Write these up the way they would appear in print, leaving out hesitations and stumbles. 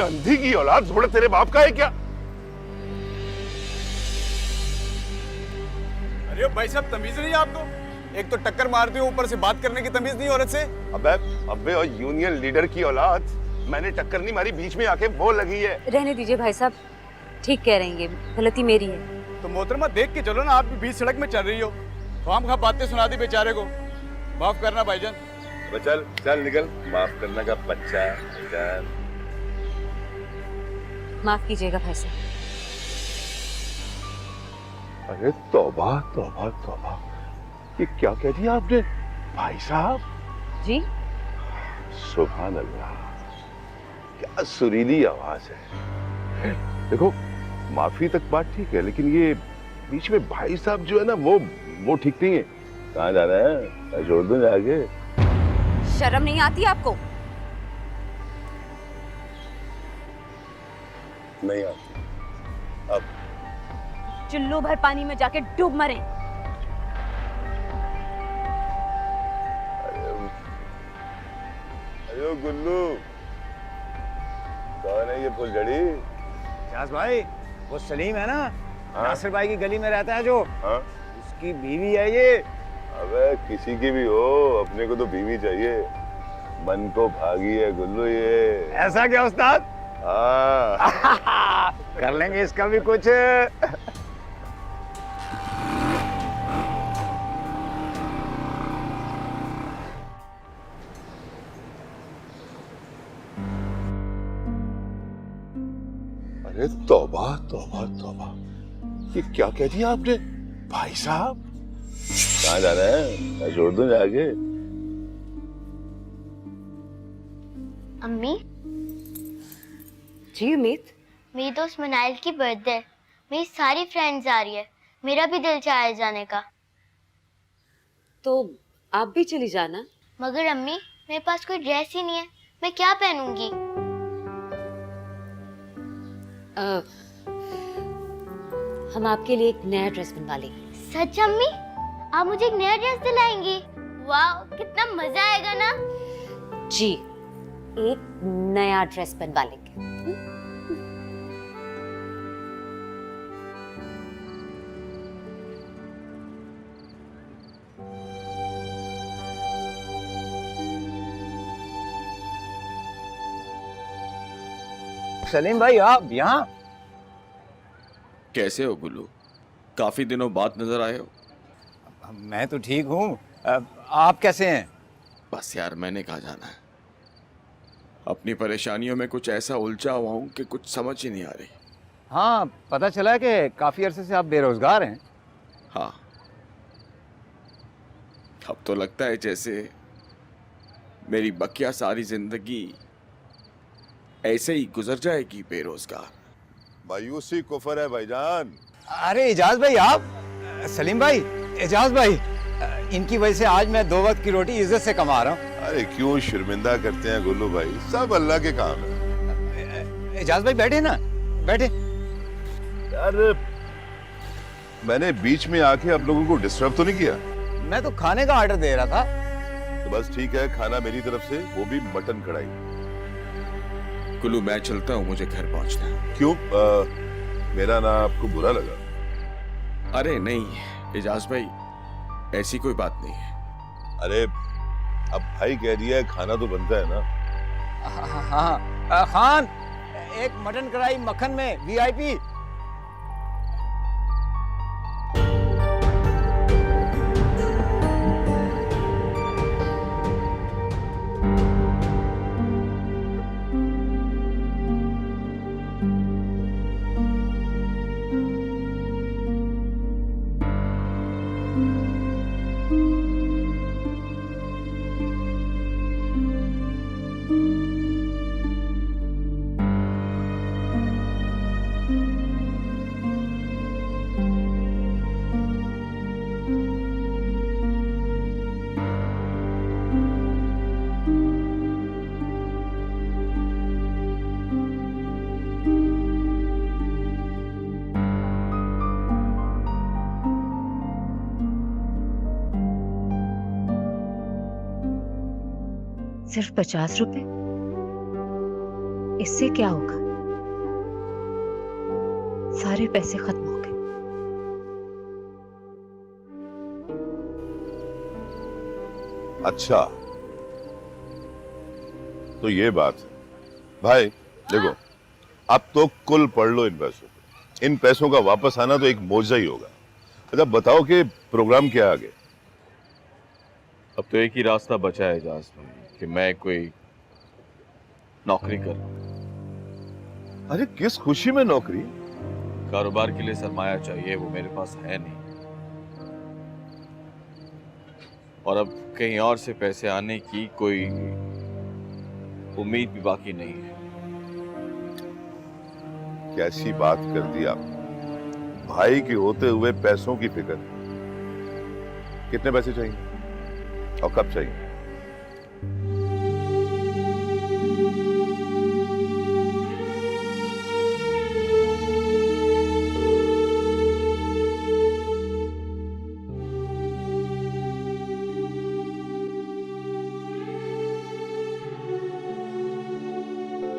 अंधी की औलाद, घोड़ा तेरे बाप का है क्या? अरे भाई साहब, तमीज नहीं है आपको? एक तो टक्कर मारते हो, ऊपर से बात करने की तमीज नहीं औरत से। अबे अबे, और यूनियन लीडर की औलाद, मैंने टक्कर नहीं मारी, बीच में आके बोल लगी है। रहने दीजिए भाई साहब, ठीक कह रहे हैं, ये गलती मेरी है। तो मोहतरमा देख के चलो ना, आप भी बीच सड़क में चल रही हो, खामखा बातें सुना दी बेचारे को। माफ करना भाईजान। चल चल निकल, माफ करने का बच्चा। चल। माफ कीजिएगा भाई साहब। अरे तौबा तौबा तौबा, ये क्या कह दिया आपने भाई साहब? जी सुभान अल्लाह, क्या सुरीली आवाज है। देखो, माफी तक बात ठीक है, लेकिन ये बीच में भाई साहब जो है ना, वो ठीक नहीं है। कहाँ जाना है? मैं छोड़ दूं जाके? शर्म नहीं आती आपको? नहीं आती। अब चुल्लू भर पानी में जाके डूब मरे। अरे गुल्लू, कौन है ये फुलझड़ी? शाज भाई, वो सलीम है ना, हाँ? नासिर भाई की गली में रहता है जो, हाँ? उसकी बीवी है ये। अबे किसी की भी हो, अपने को तो बीवी चाहिए। मन को भागी है गुल्लू ये। ऐसा क्या उस्ताद? हाँ। कर लेंगे इसका भी कुछ। अरे तौबा तौबा तौबा, ये क्या कह दिया आपने भाई साहब? कहाँ जाना है? मैं छोड़ दूं जाके? अम्मी, जी उम्मीद। मेरी दोस्त मनाइल की बर्थडे, मेरी सारी फ्रेंड्स आ रही है, मेरा भी दिल चाह है जाने का। तो आप भी चली जाना। मगर अम्मी, मेरे पास कोई ड्रेस ही नहीं है, मैं क्या पहनूंगी? हम आपके लिए एक नया ड्रेस बनवा लेंगे। सच अम्मी? आप मुझे एक नया ड्रेस दिलाएंगी? वाह, कितना मजा आएगा ना। जी, एक नया ड्रेस बनवा लेंगे। सलीम भाई, आप यहाँ? कैसे हो गुल्लू? काफी दिनों बाद नजर आए हो। मैं तो ठीक हूँ, आप कैसे हैं? बस यार, मैंने कहा जाना है। अपनी परेशानियों में कुछ ऐसा उलझा हुआ हूं कि कुछ समझ ही नहीं आ रही। हाँ, पता चला है कि काफी अरसे से आप बेरोजगार हैं। हाँ, अब तो लगता है जैसे मेरी बकिया सारी जिंदगी ऐसे ही गुजर जाएगी बेरोजगार। मायूसी कुफर है भाईजान। अरे एजाज भाई, आप? सलीम भाई, एजाज भाई, इनकी वजह से आज मैं 2 वक्त की रोटी इज्जत से कमा रहा हूँ। अरे क्यों शर्मिंदा करते हैं गुल्लू भाई, सब अल्लाह के काम है। एजाज भाई बैठे ना, बैठे। यार, मैंने बीच में आके आप लोगों को डिस्टर्ब तो नहीं किया? मैं तो खाने का ऑर्डर दे रहा था। तो बस ठीक है, खाना मेरी तरफ से, वो भी मटन कढ़ाई। गुल्लू, मैं चलता हूँ, मुझे घर पहुंचना है। क्यों? मेरा ना आपको बुरा लगा? अरे नहीं एजाज भाई, ऐसी कोई बात नहीं है। अरे अब भाई कह दिया है, खाना तो बनता है ना। हाँ, खान, एक मटन कढ़ाई मक्खन में वीआईपी। सिर्फ 50 रुपए? इससे क्या होगा? सारे पैसे खत्म हो गए। अच्छा, तो ये बात है भाई। देखो, अब तो कुल पढ़ लो इन पैसों को। इन पैसों का वापस आना तो एक मौजा ही होगा। अच्छा बताओ कि प्रोग्राम क्या आगे? अब तो एक ही रास्ता बचा है एजाज भाई कि मैं कोई नौकरी कर। अरे किस खुशी में नौकरी? कारोबार के लिए सरमाया चाहिए, वो मेरे पास है नहीं, और अब कहीं और से पैसे आने की कोई उम्मीद भी बाकी नहीं है। कैसी बात कर दी आपने। भाई के होते हुए पैसों की फिक्र। कितने पैसे चाहिए और कब चाहिए?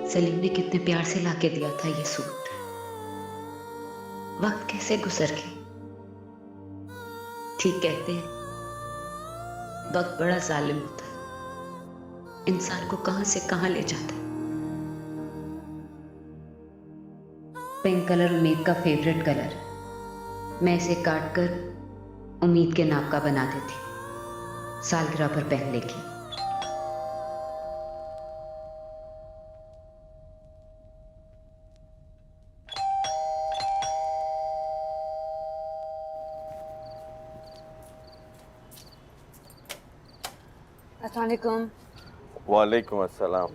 सलीम ने कितने प्यार से लाके दिया था ये सूट। वक्त कैसे गुजर गया। ठीक कहते हैं, वक्त बड़ा जालिम होता है, इंसान को कहां से कहां ले जाता है। पिंक कलर उम्मीद का फेवरेट कलर। मैं इसे काट कर उम्मीद के नाप का बना देती, सालगिरह पर पहन लेगी। अस्सलामुअलैकुम। वालेकुम अस्सलाम।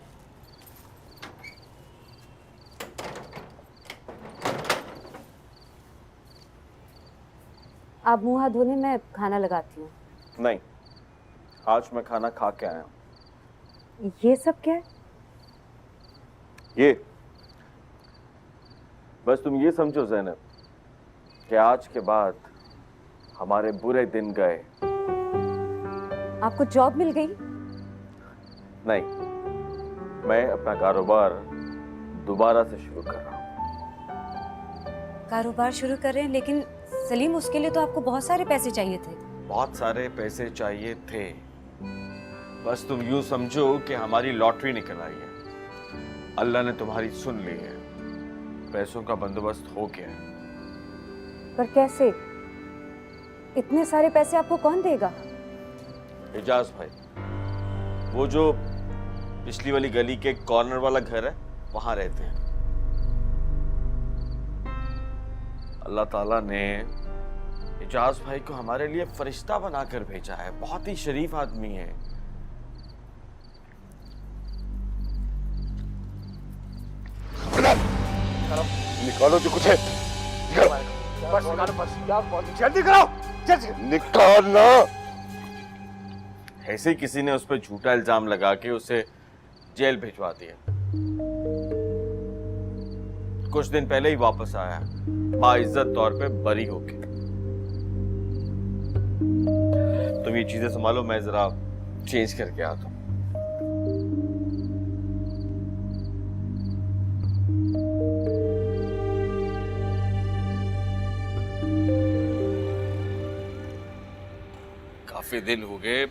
आप मुंह हाथ धोने, मैं खाना लगाती हूँ। नहीं, आज मैं खाना खा के आया हूँ। ये सब क्या है? ये बस तुम ये समझो ज़ैनब कि आज के बाद हमारे बुरे दिन गए। आपको जॉब मिल गई? नहीं, मैं अपना कारोबार दोबारा से शुरू कर रहा हूँ। कारोबार शुरू कर रहे हैं, लेकिन सलीम उसके लिए तो आपको बहुत सारे पैसे चाहिए थे। बहुत सारे पैसे चाहिए थे, बस तुम यूं समझो कि हमारी लॉटरी निकल आई है। अल्लाह ने तुम्हारी सुन ली है, पैसों का बंदोबस्त हो गया है। पर कैसे? इतने सारे पैसे आपको कौन देगा? एजाज भाई, वो जो पिछली वाली गली के कॉर्नर वाला घर है, वहां रहते हैं। अल्लाह ताला ने एजाज भाई को हमारे लिए फरिश्ता बनाकर भेजा है। बहुत ही शरीफ आदमी है। निकालो जो कुछ है। जल्दी करो, निकालना। ऐसे ही किसी ने उस पर झूठा इल्जाम लगा के उसे जेल भिजवा दिया। कुछ दिन पहले ही वापस आया, बाइज्जत तौर पे बरी होके। तुम ये चीजें संभालो, मैं जरा चेंज करके आता हूं। काफी दिन हो गए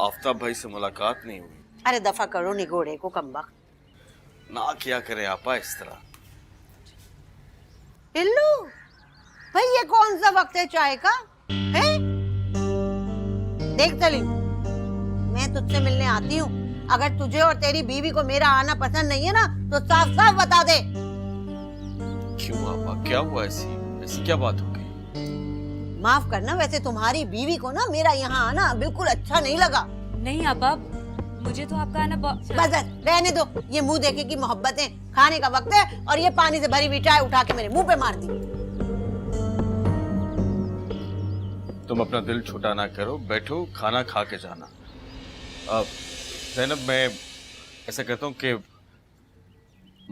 आफ्ताब भाई से मुलाकात नहीं हुई। अरे दफा करो निगोड़े को कमबख्त। ना क्या करें आपा इस तरह। टिल्लू भाई, ये कौन सा वक्त है चाय का? है? देख सलीम, मैं तुझसे मिलने आती हूँ। अगर तुझे और तेरी बीवी को मेरा आना पसंद नहीं है ना, तो साफ साफ बता दे। क्यों आपा, क्या हुआ? ऐसी क्या बात हो गई? माफ करना, वैसे तुम्हारी बीवी को ना मेरा यहाँ आना बिल्कुल अच्छा नहीं लगा। नहीं आपा, मुझे तो आपका आना बस बस रहने दो। ये मुंह देखे की मोहब्बतें। खाने का वक्त है और ये पानी से भरी हुई चाय उठा के मेरे मुंह पे मार दी। तुम अपना दिल छोटा ना करो, बैठो, खाना खा के जाना। अब ज़ैनब, मैं ऐसा कहता हूँ कि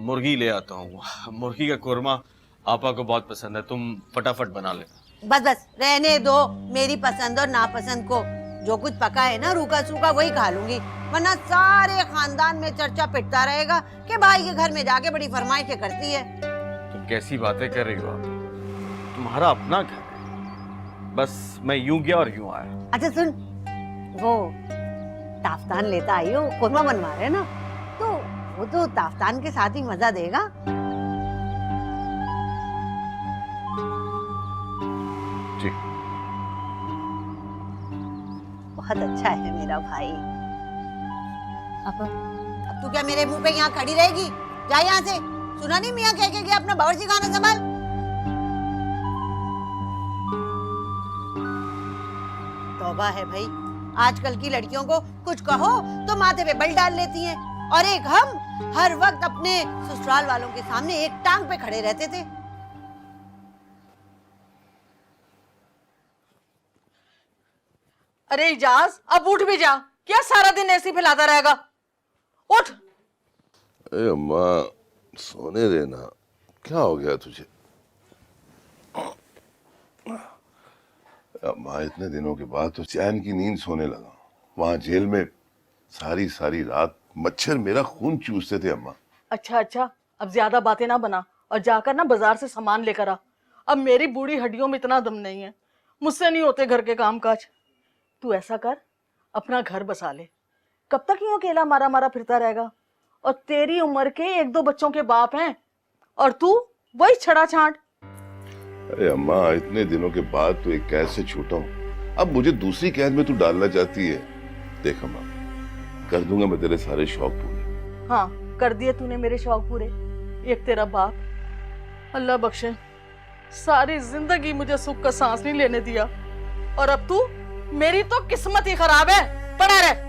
मुर्गी ले आता हूँ। मुर्गी का कोरमा आपा को बहुत पसंद है, तुम फटाफट बना लेना। बस बस रहने दो मेरी पसंद और नापसंद को। जो कुछ पका है ना रूखा सूखा वही खा लूंगी, वरना सारे खानदान में चर्चा पिटता रहेगा कि भाई के घर में जाके बड़ी फरमाइशें करती है। तुम कैसी बातें कर रही हो आप? तुम्हारा अपना घर है, बस मैं यूं गया और यूं आया। अच्छा सुन, वो ताफ्तान लेता आई हो, कोरमा बनवा रहे हैं ना, तो वो तो ताफ्तान के साथ ही मजा देगा। जी बहुत अच्छा है मेरा भाई। अब तू क्या मेरे मुंह पे यहाँ खड़ी रहेगी? जा यहाँ से। सुना नहीं मियाँ कह के गया अपना बावर्ची खाना संभाल। तौबा है भाई, आजकल की लड़कियों को कुछ कहो तो माथे पे बल डाल लेती हैं, और एक हम हर वक्त अपने ससुराल वालों के सामने एक टांग पे खड़े रहते थे। अरे इजाज, अब उठ भी जा, क्या सारा दिन ऐसे ही फैलाता रहेगा? उठ। अरे अम्मा सोने देना, क्या हो गया तुझे? अम्मा इतने दिनों के बाद तो चैन की नींद सोने लगा। वहां जेल में सारी सारी रात मच्छर मेरा खून चूसते थे अम्मा। अच्छा अच्छा, अब ज्यादा बातें ना बना और जाकर ना बाजार से सामान लेकर आ। अब मेरी बूढ़ी हड्डियों में इतना दम नहीं है, मुझसे नहीं होते घर के काम काज। तू ऐसा कर, अपना घर बसा ले। कब तक यूं अकेला मारा मारा फिरता रहेगा? और तेरी उम्र के 1-2 बच्चों के बाप हैं, और तू वही छड़ा छांट। अरे अम्मा इतने दिनों के बाद तो एक कैद से छूटा हूँ, अब मुझे दूसरी कैद में तू डालना चाहती है? देख अम्मा, कर दूंगा मैं तेरे सारे शौक पूरे। हाँ, कर दिए तूने मेरे शौक पूरे। एक तेरा बाप, अल्लाह बख्शे, सारी जिंदगी मुझे सुख का सांस नहीं लेने दिया, और अब तू, मेरी तो किस्मत ही खराब है। पड़ा रह।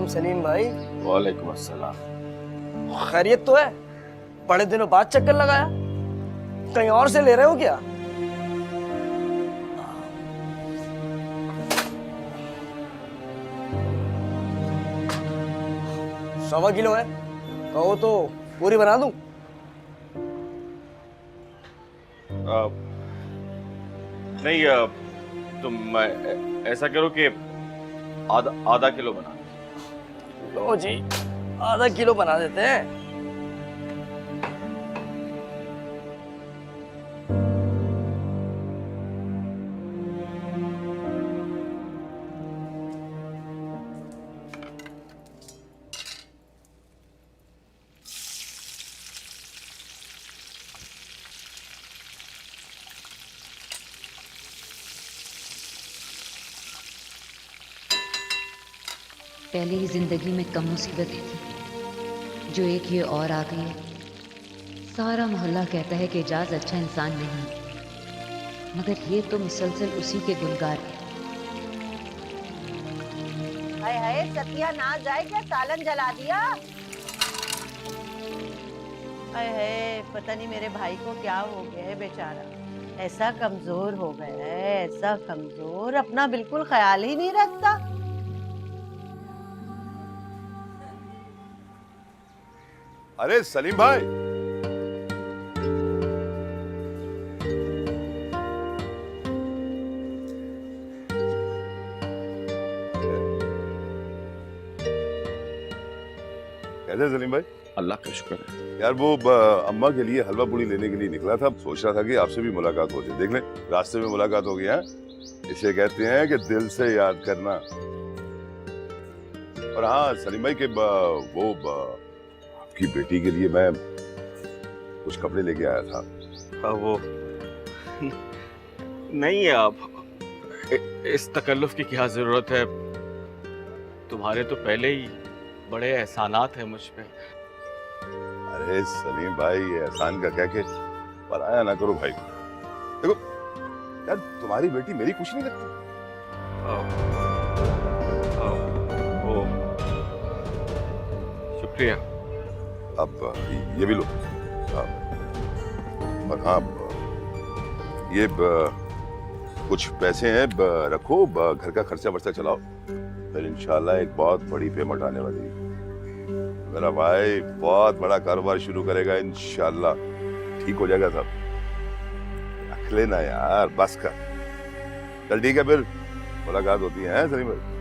सलीम भाई। वालेकुम अस्सलाम। खैरियत तो है? बड़े दिनों बाद चक्कर लगाया, कहीं और से ले रहे हो क्या? सवा किलो है, कहो तो पूरी बना दूं? नहीं, तुम ऐसा करो कि आधा किलो बना। लो जी, आधा किलो बना देते हैं। पहले ही जिंदगी में कम मुसीबतें थी, जो एक ये और आ गई है। सारा मोहल्ला कहता है कि एजाज अच्छा इंसान नहीं, मगर ये तो मुसलसल उसी के गुनगार है। हाय हाय, सतिया ना जाए क्या, सालन जला दिया। हाय हाय, पता नहीं मेरे भाई को क्या हो गया है, बेचारा ऐसा कमजोर हो गया है, ऐसा कमजोर, अपना बिल्कुल ख्याल ही नहीं रखता। अरे सलीम भाई, कैसे सलीम भाई? अल्लाह का शुक्र है। यार वो अम्मा के लिए हलवा पूड़ी लेने के लिए निकला था, सोच रहा था कि आपसे भी मुलाकात हो जाए। देख ले, रास्ते में मुलाकात हो गई है। इसे कहते हैं कि दिल से याद करना। और हाँ सलीम भाई के वो आपकी बेटी के लिए मैं कुछ कपड़े लेके आया था। वो नहीं, आप इस तकल्लुफ की क्या जरूरत है? तुम्हारे तो पहले ही बड़े एहसानात हैं मुझ पे। अरे सलीम भाई, ये एहसान का क्या के पराया ना करो भाई। देखो यार, तुम्हारी बेटी मेरी कुछ नहीं लगती। शुक्रिया। अब ये भी लो। और हाँ, ये कुछ पैसे हैं, रखो, घर का खर्चा वर्चा चलाओ, फिर इंशाल्लाह एक बहुत बड़ी पेमेंट आने वाली है। मेरा भाई बहुत बड़ा कारोबार शुरू करेगा इंशाल्लाह, ठीक हो जाएगा सब। रख लेना यार, बस कर। चल ठीक है, फिर मुलाकात होती है सलीम भाई।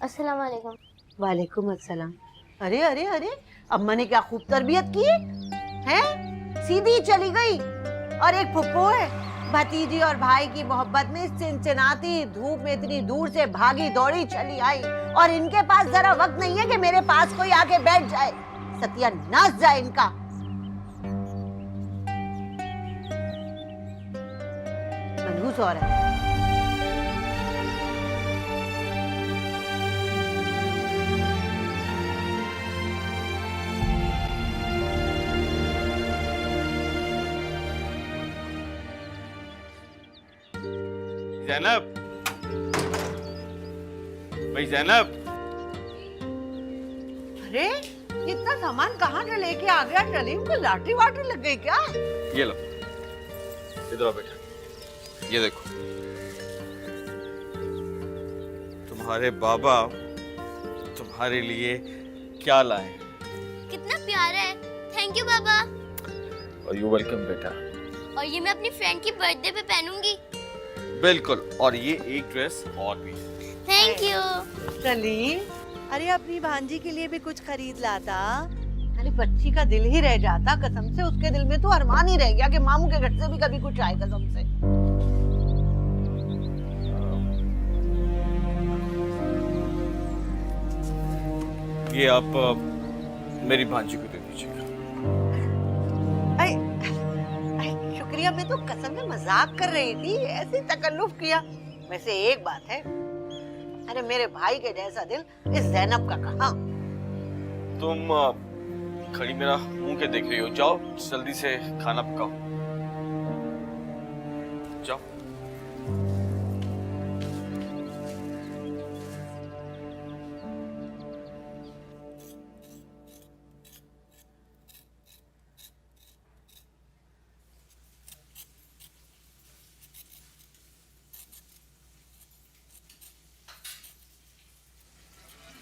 अस्सलाम वालेकुम। वालेकुम अस्सलाम। अरे अरे अरे, अम्मा ने क्या खूब तरबियत की है, सीधी चली गई। और एक फुप्पो है, भतीजी और भाई की मोहब्बत में चिनचिनाती धूप में इतनी दूर से भागी दौड़ी चली आई, और इनके पास जरा वक्त नहीं है कि मेरे पास कोई आके बैठ जाए। सत्यानाश जाए इनका। मनहूस हो रहा है। जैनब, भाई जैनब। अरे इतना सामान कहाँ से लेके आ गया सलीम? को लाटरी वाटरी लग गई क्या? ये लो, इधर आओ बेटा, ये देखो, तुम्हारे बाबा तुम्हारे लिए क्या लाए हैं। कितना प्यारा है। थैंक यू बाबा। और यू वेलकम बेटा। और ये मैं अपनी फ्रेंड की बर्थडे पे पहनूंगी। बिल्कुल, और ये एक ड्रेस और भी। थैंक यू सलीम, अरे अपनी भांजी के लिए भी कुछ खरीद लाता। अरे बच्ची का दिल ही रह जाता कसम से। उसके दिल में तो अरमान ही रह गया कि मामू के घर से भी कभी कुछ आए कसम से। ये आप मेरी भांजी को दे दीजिएगा। शुक्रिया, मैं तो कसम में मजाक कर रही थी, ऐसे तकल्लुफ किया। वैसे एक बात है, अरे मेरे भाई के जैसा दिल इस ज़ैनब का कहाँ। तुम खड़ी मेरा मुंह के देख रही हो, जाओ जल्दी से खाना पकाओ, जाओ।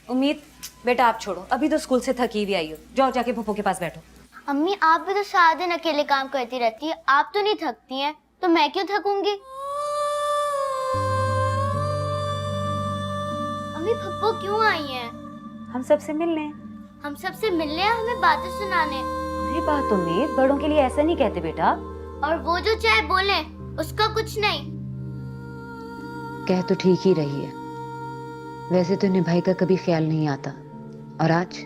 उम्मीद, बेटा आप छोड़ो, अभी तो स्कूल से थकी हुई आई हो, जाओ जाके पप्पू के पास बैठो। अम्मी, आप भी तो सारा दिन अकेले काम करती रहती है, आप तो नहीं थकती हैं, तो मैं क्यों थकूंगी? अम्मी, पप्पू क्यों आई हैं? हम सबसे मिलने। हम सबसे मिलने या हमें बातें सुनाने? अरे बात उम्मीद, बड़ों के लिए ऐसा नहीं कहते बेटा। और वो जो चाहे बोले, उसका कुछ नहीं। कह तो ठीक ही रही है, वैसे तो इन्हें भाई का कभी ख्याल नहीं आता, और आज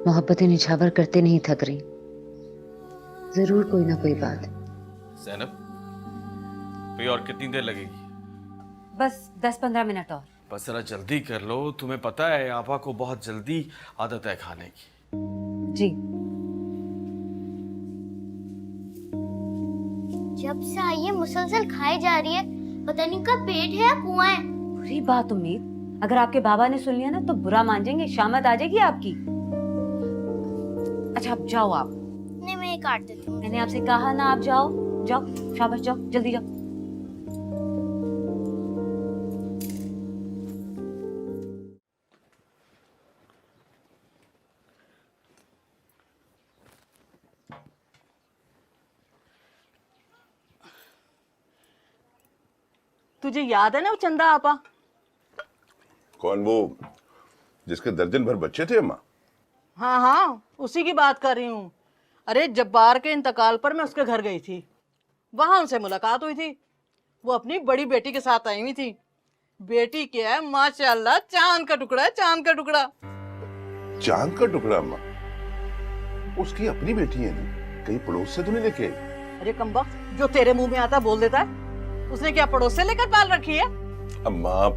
मोहब्बतें निछावर करते नहीं थक रही। जरूर कोई ना कोई बात। ज़ैनब, भाई और कितनी देर लगेगी? बस 10-15 मिनट और। बस जरा जल्दी कर लो, तुम्हें पता है आपा को बहुत जल्दी आदत है खाने की। जी। जब से आई है मुसलसल खाई जा रही है, पता नहीं का पेट है या कुआं है। बुरी बात उम्मीद, अगर आपके बाबा ने सुन लिया ना तो बुरा मान जाएंगे, शामत आ जाएगी आपकी। अच्छा अब जाओ आप। नहीं, मैं ये काट देती हूँ। मैंने आपसे कहा ना, आप जाओ जाओ, शाबाश जाओ, जल्दी जाओ। तुझे याद है ना वो चंदा आपा? कौन, वो जिसके दर्जन भर बच्चे थे अम्मा? हाँ हाँ, उसी की बात कर रही हूँ। अरे जब्बार के इंतकाल पर मैं उसके घर गई थी, वहां उनसे मुलाकात हुई थी। वो अपनी बड़ी बेटी के साथ आई हुई थी, बेटी क्या है माशाल्लाह, चांद का टुकड़ा है, चांद का टुकड़ा। चांद का टुकड़ा अम्मा? उसकी अपनी बेटी है ना, कहीं पड़ोस से तो नहीं लेके आई? अरे कमबख्त, जो तेरे मुंह में आता बोल देता है। उसने क्या पड़ोस से लेकर पाल रखी है? अम्मा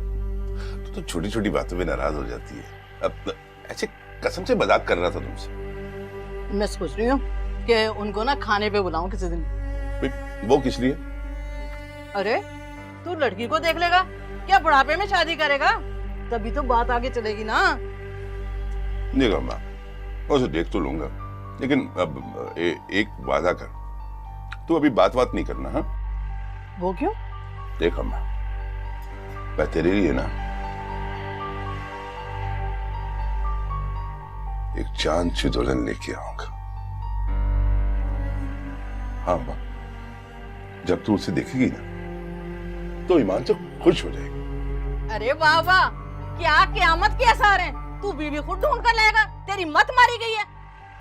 तो छोटी छोटी बातों में नाराज हो जाती है। अब ऐसे कसम से मजाक कर रहा था तुमसे। मैं सोच रही हूँ कि उनको ना खाने पे बुलाऊं किसी दिन। वो किस लिए? अरे तू लड़की को देख लेगा, क्या बुढ़ापे में शादी करेगा? तभी तो बात आगे चलेगी ना। देखो अम्मा, उसे देख तो लूंगा, लेकिन अब एक वादा कर, तू अभी बात नहीं करना। हाँ, वो क्यों? देख अम्मा, मैं तेरे लिए ना एक चांद सी दुल्हन लेके आऊंगा। हाँ अम्मा, जब तू उसे देखेगी ना तो ईमान से खुश हो जाएगी। अरे वाह वाह, क्या क़यामत के आसार हैं। तू बीवी खुद ढूंढ कर लाएगा, तेरी मत मारी गई है।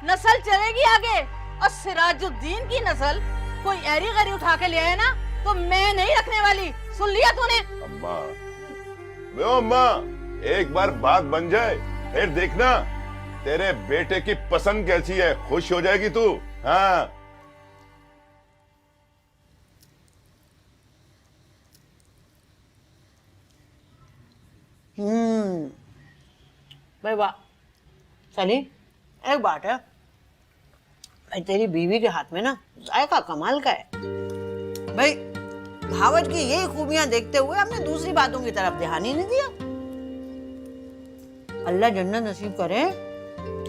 नस्ल चलेगी आगे, और सिराजुद्दीन की नस्ल कोई ऐरी गैरी उठा के ले आए ना तो मैं नहीं रखने वाली। सुन लिया तूने? अम्मा, वो अम्मा, एक बार बात बन जाए फिर देखना तेरे बेटे की पसंद कैसी है, खुश हो जाएगी तू। हाँ भाई वाह सली, एक बात है भाई, तेरी बीवी के हाथ में ना जायका कमाल का है भाई। भावच की यही खूबियां देखते हुए हमने दूसरी बातों की तरफ ध्यान ही नहीं दिया। अल्लाह जन्नत नसीब करे।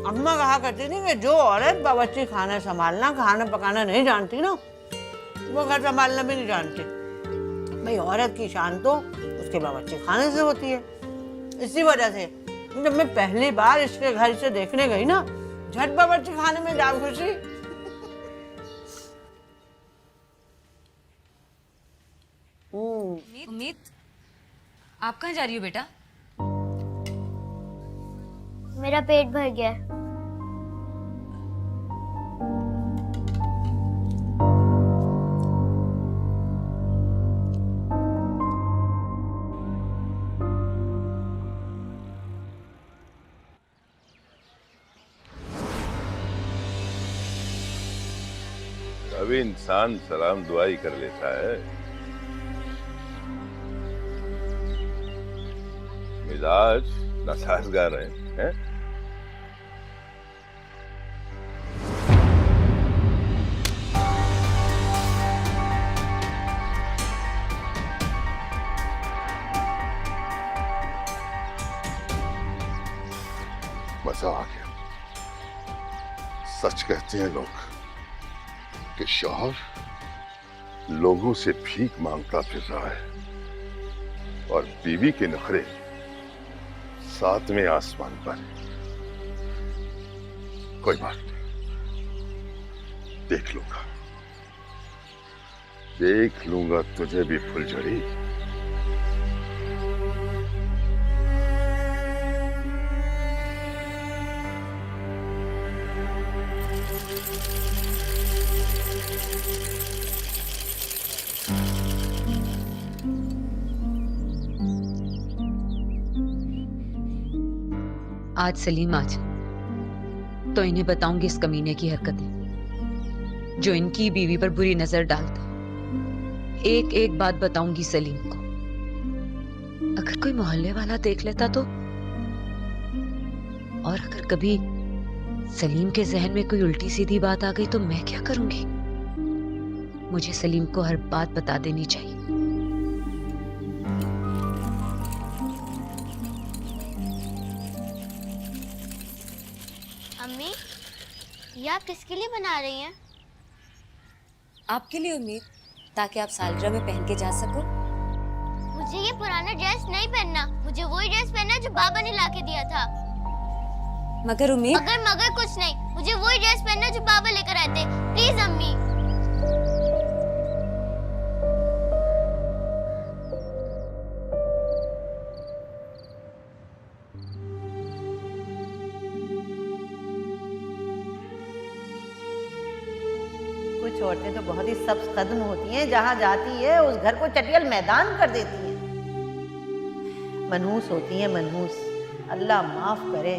अम्मा कहा करती थी कि जो औरत बावर्ची खाना संभालना, खाना पकाना नहीं जानती ना, वो घर संभालना भी नहीं जानती। भाई औरत की शान तो उसके बावर्ची खाने से होती है। इसी वजह से जब मैं पहली बार इसके घर से देखने गई ना, झट बावर्ची खाने में जा घुसी। उम्मीद, आप कहाँ जा रही हो बेटा? मेरा पेट भर गया है। कभी इंसान सलाम दुआ ही कर लेता है। मिजाज नासाजगार है? मजा आ गया। सच कहते हैं लोग कि शौहर लोगों से भीख मांगता फिर रहा है और बीवी के नखरे सातवें आसमान पर। कोई बात नहीं, देख लूंगा तुझे भी फुलझड़ी। आज सलीम आज तो इन्हें बताऊंगी इस कमीने की हरकतें जो इनकी बीवी पर बुरी नजर डालता। एक एक बात बताऊंगी सलीम को। अगर कोई मोहल्ले वाला देख लेता तो, और अगर कभी सलीम के जहन में कोई उल्टी सीधी बात आ गई तो मैं क्या करूंगी? मुझे सलीम को हर बात बता देनी चाहिए। अम्मी, ये आप किसके लिए बना रही हैं? आपके लिए उम्मीद, ताकि आप सालगिरह में पहन के जा सको। मुझे ये पुराना ड्रेस नहीं पहनना, मुझे वही ड्रेस पहनना जो बाबा ने लाके दिया था। मगर उम्मीद, मगर कुछ नहीं, मुझे वही ड्रेस पहनना जो बाबा लेकर आए थे। प्लीज अम्मी। कुछ औरतें तो बहुत ही सब्ज कदम होती हैं, जहां जाती है उस घर को चटियल मैदान कर देती हैं। मनहूस होती हैं, मनहूस। अल्लाह माफ करे।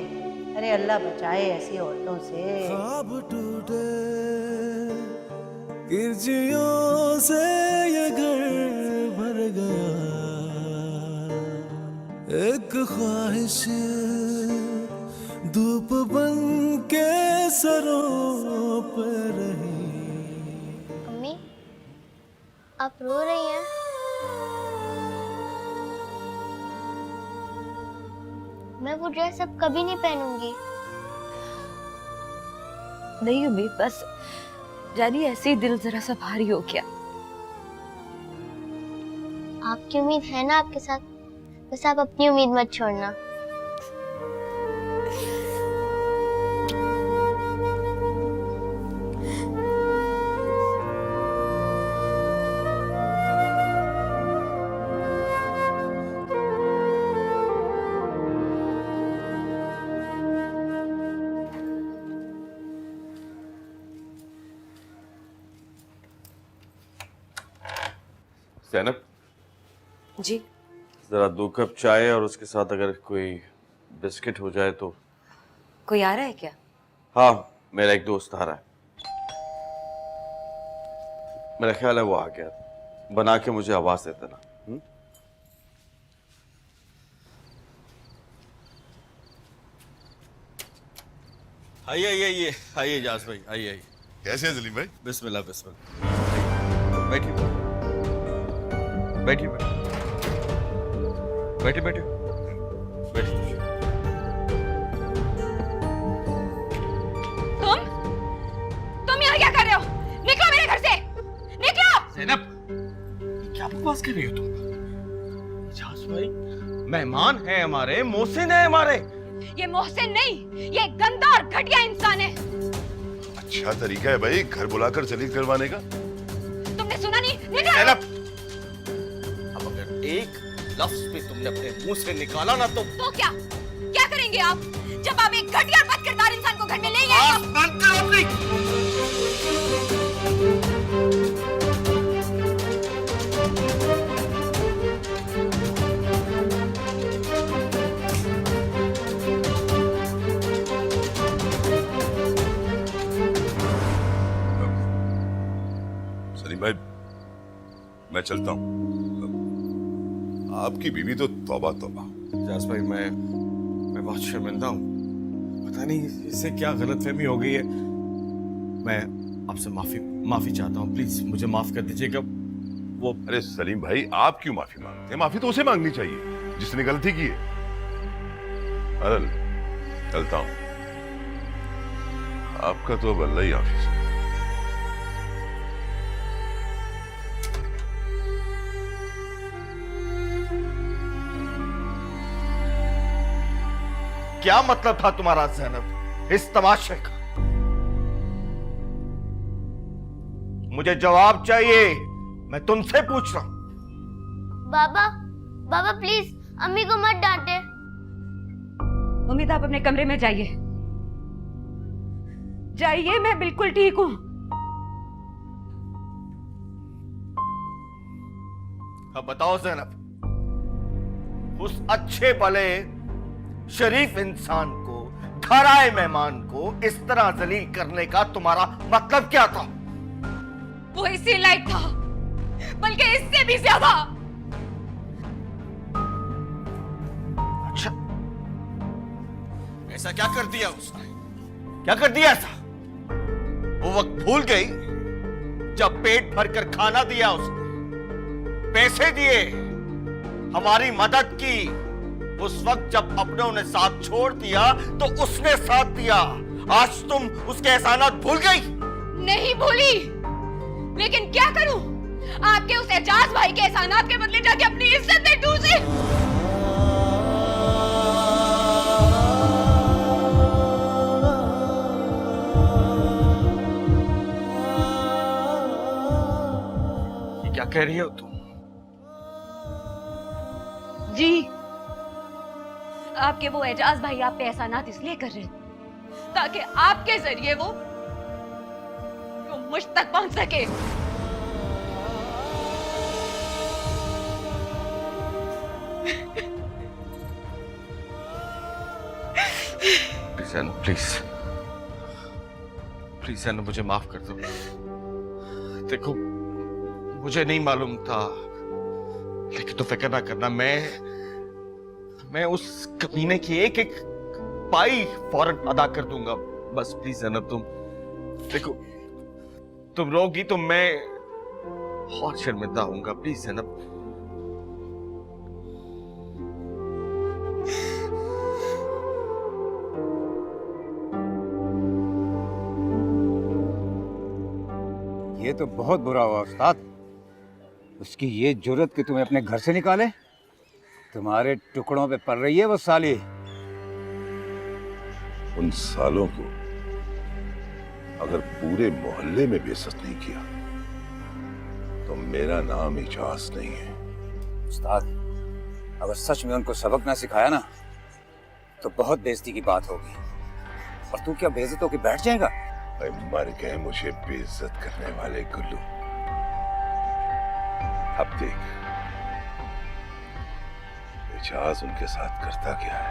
अरे अल्लाह बचाए ऐसी औरतों से। ख्वाब टूटे गिरजियों से ये घर भर गया, एक ख्वाहिश धूप बन के सरों पे रही। अम्मी, आप रो रही हैं? मैं वो ड्रेस अब कभी नहीं पहनूंगी। नहीं उम्मीद, बस जानी ऐसे ही दिल जरा सा भारी हो गया। आपकी उम्मीद है ना आपके साथ, बस आप अपनी उम्मीद मत छोड़ना। ज़ैनब जी जरा 2 कप चाय और उसके साथ अगर कोई बिस्किट हो जाए तो। कोई आ रहा है क्या? हाँ, मेरा एक दोस्त आ रहा है। मेरा ख्याल है वो आ गया। बना के मुझे आवाज दे देना। आइए आइए आइए आइए इजाज भाई, आइए आइए। कैसे हैं सलीम भाई? बिस्मिल्लाह बिस्मिल्लाह। बैठिए बैठिए बैठिए बैठिए बैठिए। तुम यहाँ क्या कर रहे हो? निकलो मेरे घर से, निकलो। ज़ैनब, क्या बकवास कर रही हो तुम? इजाज भाई मेहमान है हमारे, मोहसिन है हमारे। ये मोहसिन नहीं, ये गंदा और घटिया इंसान है। अच्छा तरीका है भाई घर बुलाकर जलील करवाने का। तुमने सुना नहीं? निकलो। ज़ैनब, अब अगर एक लफ्ज भी तुमने अपने मुंह से निकाला ना तो क्या करेंगे आप जब आप एक घटिया और बदकिरदार इंसान को घर में ले आए? बंद करो अपनी। सलीम भाई मैं चलता हूँ। आपकी बीवी तो तौबा तौबा। इजाज भाई मैं बहुत शर्मिंदा हूँ। पता नहीं इससे क्या गलतफहमी हो गई है। मैं आपसे माफी चाहता हूँ, प्लीज मुझे माफ कर दीजिएगा। वो अरे सलीम भाई आप क्यों माफी मांगते हैं? माफी तो उसे मांगनी चाहिए जिसने गलती की है। अरे चलता हूँ, आपका तो अब अल्लाह ही हाफिज है। क्या मतलब था तुम्हारा ज़ैनब इस तमाशे का? मुझे जवाब चाहिए, मैं तुमसे पूछ रहा हूं। बाबा प्लीज अम्मी को मत डांटे। उम्मीद आप अपने कमरे में जाइए, मैं बिल्कुल ठीक हूँ। अब बताओ ज़ैनब, उस अच्छे भले शरीफ इंसान को, घर आए मेहमान को इस तरह जलील करने का तुम्हारा मतलब क्या था? वो इसी लायक था, बल्कि इससे भी ज्यादा। अच्छा, ऐसा क्या कर दिया उसने? क्या कर दिया ऐसा? वो वक्त भूल गई जब पेट भरकर खाना दिया उसने, पैसे दिए, हमारी मदद की। उस वक्त जब अपनों ने साथ छोड़ दिया तो उसने साथ दिया। आज तुम उसके एहसानात भूल गई? नहीं भूली, लेकिन क्या करूं? आपके उस एजाज भाई के एहसानात के बदले जाके अपनी इज्जत दे दूसरी। ये क्या कह रही हो तुम? जी, आपके वो एजाज भाई आप पे एहसानात इसलिए कर रहे हैं ताकि आपके जरिए वो मुझ तक पहुंच सके। जैनब प्लीज प्लीज जैनब मुझे माफ कर दो। देखो मुझे नहीं मालूम था, लेकिन तो फिक्र ना करना, मैं उस कमीने की एक एक पाई फौरन अदा कर दूंगा। बस प्लीज जैनब तुम देखो, तुम रोगी तो मैं और शर्मिंदा होऊंगा। प्लीज जैनब। ये तो बहुत बुरा हुआ उस्ताद, उसकी ये जुर्रत कि तुम्हें अपने घर से निकाले। तुम्हारे टुकड़ों पे पड़ रही है वो साली। उन सालों को अगर पूरे मोहल्ले में बेइज्जत नहीं किया तो मेरा नाम इजाज नहीं है। उस्ताद, अगर सच में उनको सबक ना सिखाया ना तो बहुत बेइज्जती की बात होगी। और तू क्या बेइज्जत होकर बैठ जाएगा? मर गए मुझे बेइज्जत करने वाले गुल्लू। अब देख इजाज उनके साथ करता क्या है।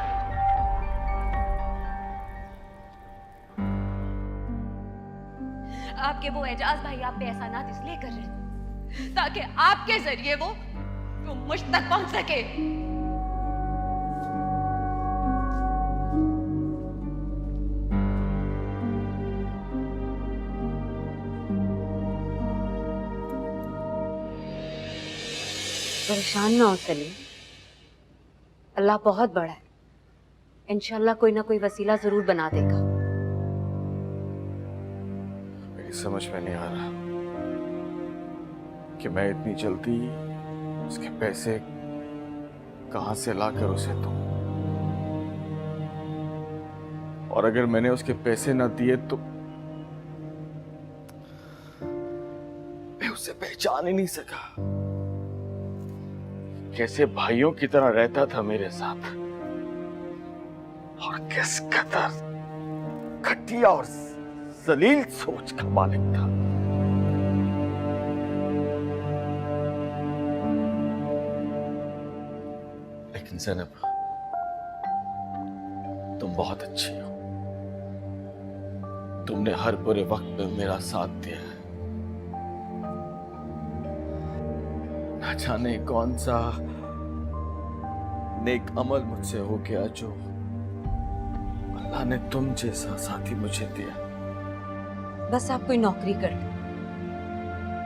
आपके वो एजाज भाई आप पे एहसानात इसलिए कर रहे हैं ताकि आपके जरिए वो मुझ तक पहुंच सके। परेशान ना हो सलीम, अल्लाह बहुत बड़ा है, इंशाल्लाह कोई ना कोई वसीला जरूर बना देगा। मेरी समझ में नहीं आ रहा कि मैं इतनी जल्दी उसके पैसे कहां से लाकर उसे दूं, और अगर मैंने उसके पैसे ना दिए तो मैं उसे पहचान ही नहीं सका। कैसे भाइयों की तरह रहता था मेरे साथ, और किस कदर घटिया और जलील सोच का मालिक था। लेकिन ज़ैनब, तुम बहुत अच्छी हो। तुमने हर बुरे वक्त में मेरा साथ दिया है। ना जाने कौन सा नेक अमल मुझसे हो गया जो अल्लाह ने तुम जैसा साथी मुझे दिया। बस आप कोई नौकरी कर लो,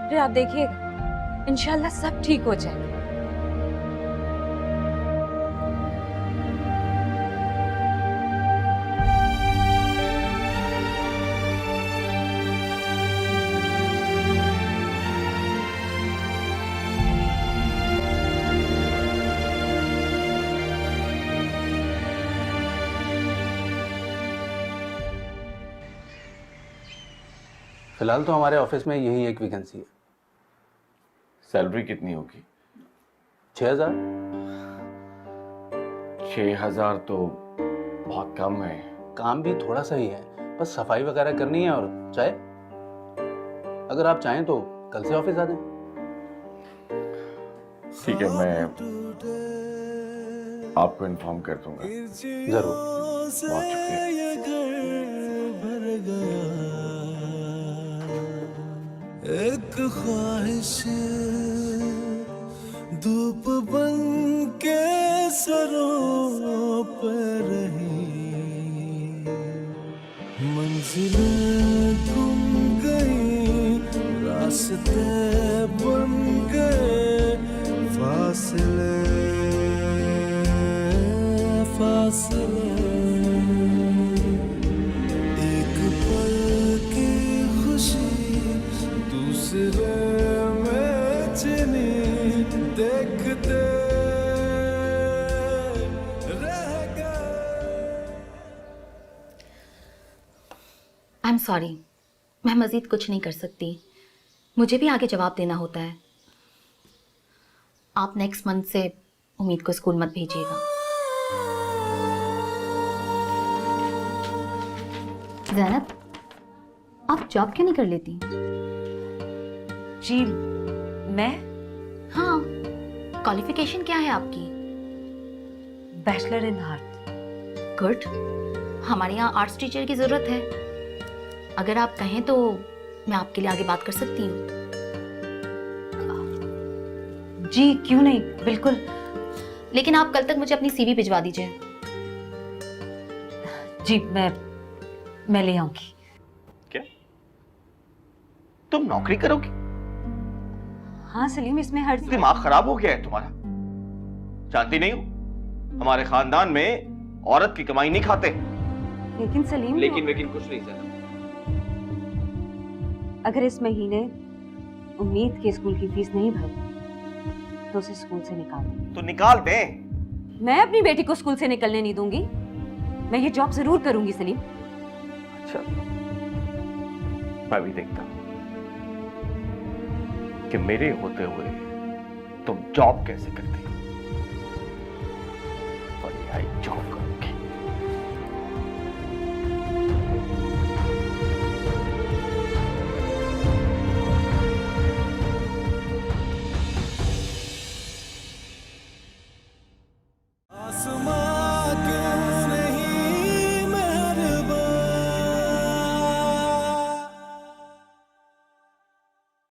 फिर आप देखिएगा इंशाल्लाह सब ठीक हो जाएगा। फिलहाल तो हमारे ऑफिस में यही एक वैकेंसी है। सैलरी कितनी होगी? 6,000। 6,000 तो बहुत कम है। काम भी थोड़ा सा ही है, बस सफाई वगैरह करनी है और चाय। अगर आप चाहें तो कल से ऑफिस आ जाएं। ठीक है, मैं आपको इन्फॉर्म कर दूंगा। जरूर। बहुत शुक्रिया। एक ख्वाहिश धूप बन के सरों पर रही, मंजिलें गुम गई, रास्ते बन गए, फासले फासले। एक पल की खुशी दूसरे में चली, देखते रह गए। आई एम सॉरी, मैं मज़ीद कुछ नहीं कर सकती। मुझे भी आगे जवाब देना होता है। आप नेक्स्ट मंथ से उम्मीद को स्कूल मत भेजिएगा। ज़ैनब, आप जॉब क्यों नहीं कर लेती? जी मैं? हाँ, क्वालिफिकेशन क्या है आपकी? Bachelor in art. गुड। हमारे यहाँ आर्ट्स टीचर की ज़रूरत है। अगर आप कहें तो मैं आपके लिए आगे बात कर सकती हूँ। जी क्यों नहीं, बिल्कुल। लेकिन आप कल तक मुझे अपनी सीवी भिजवा दीजिए। जी मैं ले आऊंगी। क्या तुम नौकरी करोगी? हाँ सलीम, इसमें हर दिमाग खराब हो गया है तुम्हारा? जानती नहीं हो हमारे खानदान में औरत की कमाई नहीं खाते। लेकिन सलीम, लेकिन कुछ नहीं सर। अगर इस महीने उम्मीद के स्कूल की फीस नहीं भरी तो उसे स्कूल से निकाल दें। तो निकाल दे। मैं अपनी बेटी को स्कूल से निकलने नहीं दूंगी। मैं ये जॉब जरूर करूंगी सलीम। अच्छा, मैं भी देखता हूं कि मेरे होते हुए तुम जॉब कैसे करती हो। और यही जॉब करूंगी। आसमां